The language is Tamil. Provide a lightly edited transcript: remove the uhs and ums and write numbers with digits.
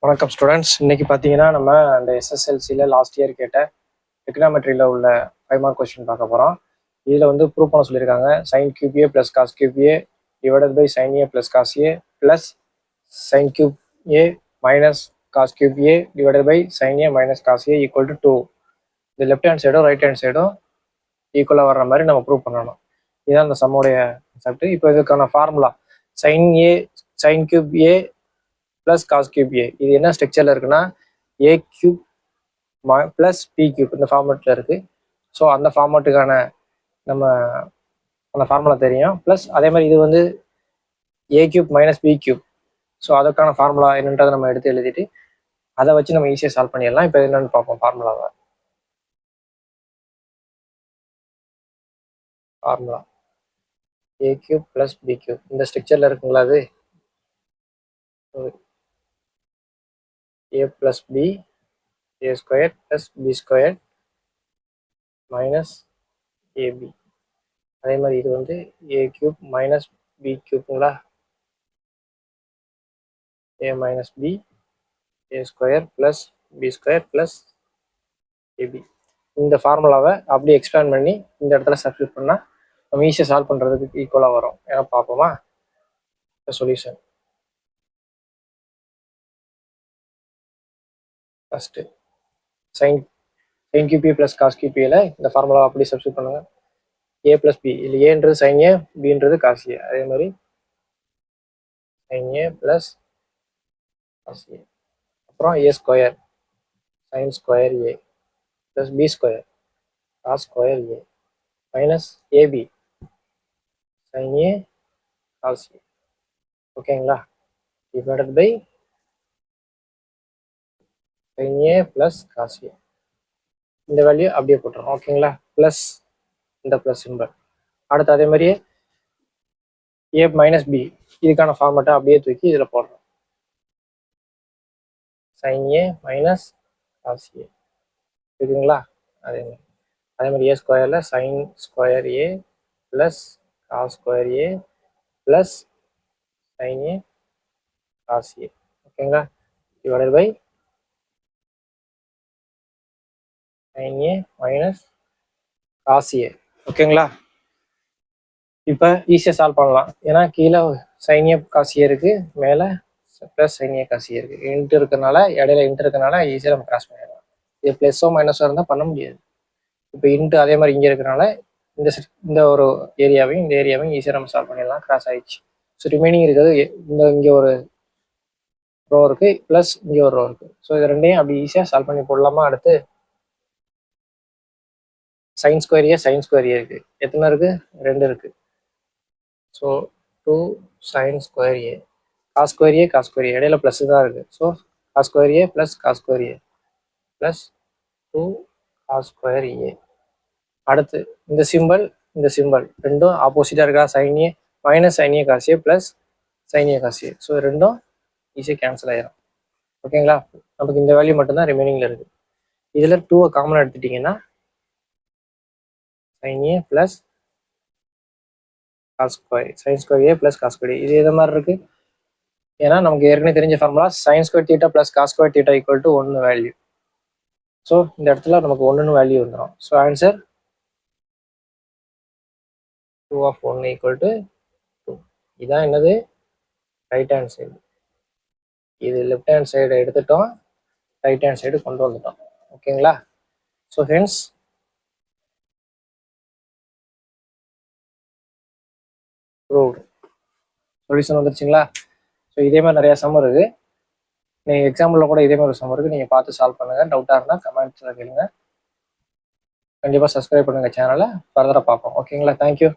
வணக்கம் ஸ்டூடெண்ட்ஸ். இன்னைக்கு பார்த்தீங்கன்னா நம்ம அந்த எஸ்எஸ்எல்சியில் லாஸ்ட் இயர் கேட்ட எக்கனாமெட்ரியில் உள்ள 5 மார்க் கொஸ்டின் பார்க்க போகிறோம். இதில் வந்து ப்ரூவ் பண்ண சொல்லியிருக்காங்க. Sine cube A plus cos cube A divided by sine A plus cos A plus sine cube A minus cos cube A divided by sine A minus cos A equal to 2. இந்த லெஃப்ட் ஹேண்ட் சைடும் ரைட் ஹேண்ட் சைடும் ஈக்குவலாக வர்ற மாதிரி நம்ம ப்ரூவ் பண்ணணும். இதுதான் அந்த சம்முடைய கான்செப்ட். இப்போ இதுக்கான formula sign cube A plus cos cube ஏ, இது என்ன ஸ்ட்ரக்சரில் இருக்குன்னா a cube plus B cube இந்த ஃபார்மேட்டில் இருக்குது. ஸோ அந்த ஃபார்மேட்டுக்கான நம்ம அந்த ஃபார்முலா தெரியும். ப்ளஸ் அதே மாதிரி இது வந்து A cube minus B cube. So அதுக்கான ஃபார்முலா என்னன்றதை நம்ம எடுத்து எழுதிட்டு அதை வச்சு நம்ம ஈஸியாக சால்வ் பண்ணிடலாம். இப்போ என்னென்னு பார்ப்போம். Formula a cube plus B cube இந்த ஸ்ட்ரக்சரில் இருக்குங்களா? அது a plus b a square plus b square minus ab. அதே மாதிரி இது வந்து a cube minus b cubeங்களா, a minus b a square plus b square plus ab. இந்த ஃபார்முலாவை அப்படியே எக்ஸ்பேண்ட் பண்ணி இந்த இடத்துல சப்ஸ்டியூட் பண்ணால் நம்ம ஈஸியாக சால்வ் பண்ணுறதுக்கு ஈக்குவலாக வரும். ஏன்னா பார்ப்போமா solution. First sign cube A plus cos cube ஏல இந்த ஃபார்முலா அப்படி சப்ஸ்டியூட் பண்ணுங்க. ஏ ப்ளஸ் பி, இல்லை ஏன்றது சைன் ஏ, பின்றது காஸ் ஏ. அதே மாதிரி sine A plus cos A, அப்புறம் A square sine square A plus B square cos square A minus AB sine A cos A. ஓகேங்களா? Divided by sine A plus cos A. இந்த வேல்யூ அப்படியே போட்டுறோம். ஓகேங்களா? ப்ளஸ் இந்த ப்ளஸ் சிம்பல். அடுத்து அதே மாதிரியே ஏ மைனஸ் பி இதுக்கான ஃபார்மேட்டை அப்படியே தூக்கி இதில் போடுறோம். Sine A minus cos A இருக்குங்களா? அதே மாதிரி ஏ ஸ்கொயரில் sine square A plus cos square A plus sine A cos A. ஓகேங்களா? Divided by sine A minus cos A. ஓகேங்களா? இப்போ ஈஸியாக சால்வ் பண்ணலாம். ஏன்னா கீழே சைன் ஏ காஸ் ஏ இருக்குது, மேலே plus sine A cos A இருக்குது. இன்ட்டு இருக்கிறனால இடையில இன்ட்டு இருக்கிறனால ஈஸியாக நம்ம கிராஸ் பண்ணிடலாம். இது ப்ளஸ்ஸோ மைனஸோ இருந்தால் பண்ண முடியாது. இப்போ இன்ட்டு அதே மாதிரி இங்கே இருக்கிறனால இந்த ஒரு ஏரியாவையும் இந்த ஏரியாவையும் ஈஸியாக நம்ம சால்வ் பண்ணிடலாம். கிராஸ் ஆயிடுச்சு. ஸோ ரிமைனிங் இருக்கிறது இங்கே ஒரு ரோ இருக்குது, ப்ளஸ் இங்கே ஒரு ரோ இருக்குது. ஸோ இது ரெண்டையும் அப்படி ஈஸியாக சால்வ் பண்ணி போடலாமா? அடுத்து சைன் ஸ்கொயர் ஏ இருக்குது. எத்தனை இருக்குது? 2 இருக்குது. So 2 sine square A cos square A இடையில ப்ளஸ் தான் இருக்குது. So cos square A plus cos square A plus 2 cos square A. அடுத்து இந்த சிம்பிள் ரெண்டும் ஆப்போசிட்டாக இருக்கா? Sine A minus sine A cos A plus sine A cos A. So ரெண்டும் ஈஸியாக கேன்சல் ஆயிடும். ஓகேங்களா? நமக்கு இந்த வேல்யூ மட்டும்தான் ரிமைனிங்கில் இருக்குது. இதில் 2 காமனாக எடுத்துட்டிங்கன்னா sine A plus cos square sine square A plus cos square. இது எது மாதிரி இருக்குது? ஏன்னா நமக்கு ஏற்கனவே தெரிஞ்ச formula sine square theta plus cos square theta equal to 1 value. So இந்த இடத்துல நமக்கு 1 வேல்யூ வந்துடும். So answer 2 of 1 equal to 2. இதுதான் என்னது? Right hand side. இது லெஃப்ட் ஹேண்ட் சைடு எடுத்துட்டோம், ரைட் ஹேண்ட் சைடு கொண்டு வந்துட்டோம். ஓகேங்களா? So hence proved. Solution வந்துருச்சுங்களா? So இதே மாதிரி நிறையா சம் இருக்குது. நீங்கள் எக்ஸாம்பிளில் கூட இதே மாதிரி சம் இருக்குது. நீங்கள் பார்த்து சால்வ் பண்ணுங்கள். டவுட்டாக இருந்தால் கமெண்ட்ஸில் கேளுங்க. கண்டிப்பாக சப்ஸ்கிரைப் பண்ணுங்கள் சேனலை. ஃபர்தராக பார்ப்போம். ஓகேங்களா? தேங்க்யூ.